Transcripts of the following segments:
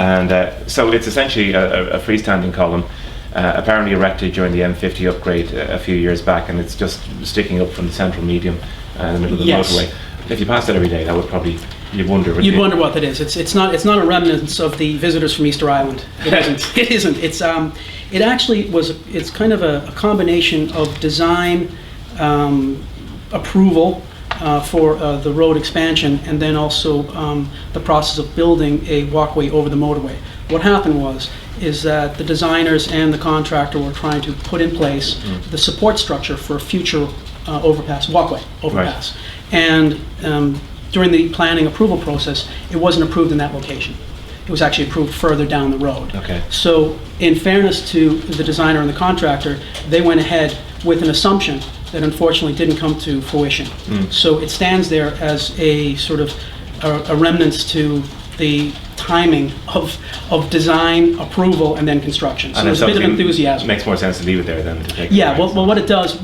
And so it's essentially a freestanding column, apparently erected during the M50 upgrade a few years back, and it's just sticking up from the central medium in the middle of the motorway. If you passed it every day, that would probably, you'd wonder what that is. It's not a remnant of the visitors from Easter Island. It isn't. It isn't. It actually was. It's kind of a combination of design approval for the road expansion, and then also the process of building a walkway over the motorway. What happened is that the designers and the contractor were trying to put in place the support structure for a future walkway overpass. Right. And during the planning approval process, it wasn't approved in that location. It was actually approved further down the road. Okay. So in fairness to the designer and the contractor, they went ahead with an assumption that unfortunately didn't come to fruition. So it stands there as a sort of a remnants to the timing of design, approval, and then construction. So there's a bit of enthusiasm. It makes more sense to leave it there than to take it. Yeah, well, what it does,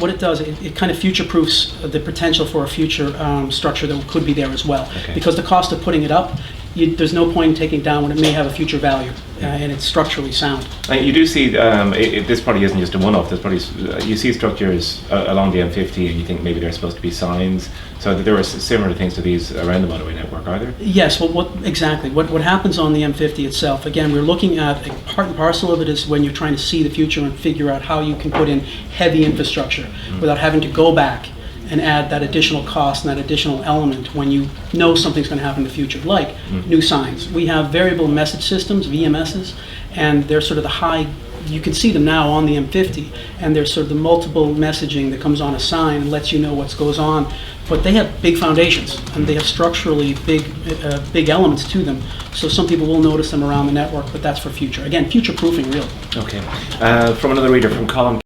it kind of future-proofs the potential for a future structure that could be there as well. Okay. Because the cost of putting it up, there's no point in taking it down when it may have a future value, and it's structurally sound. And you do see, this probably isn't just a one-off, there's probably, you see structures along the M50 and you think maybe they're supposed to be signs, so that there are similar things to these around the motorway network, are there? Yes, well, what happens on the M50 itself, again, we're looking at, a part and parcel of it is when you're trying to see the future and figure out how you can put in heavy infrastructure without having to go back and add that additional cost and that additional element when you know something's going to happen in the future, like new signs. We have variable message systems, VMSs, and they're sort of the high, you can see them now on the M50, and there's sort of the multiple messaging that comes on a sign and lets you know what goes on. But they have big foundations, and they have structurally big elements to them. So some people will notice them around the network, but that's for future. Again, future-proofing, really. Okay. From another reader, from Colin.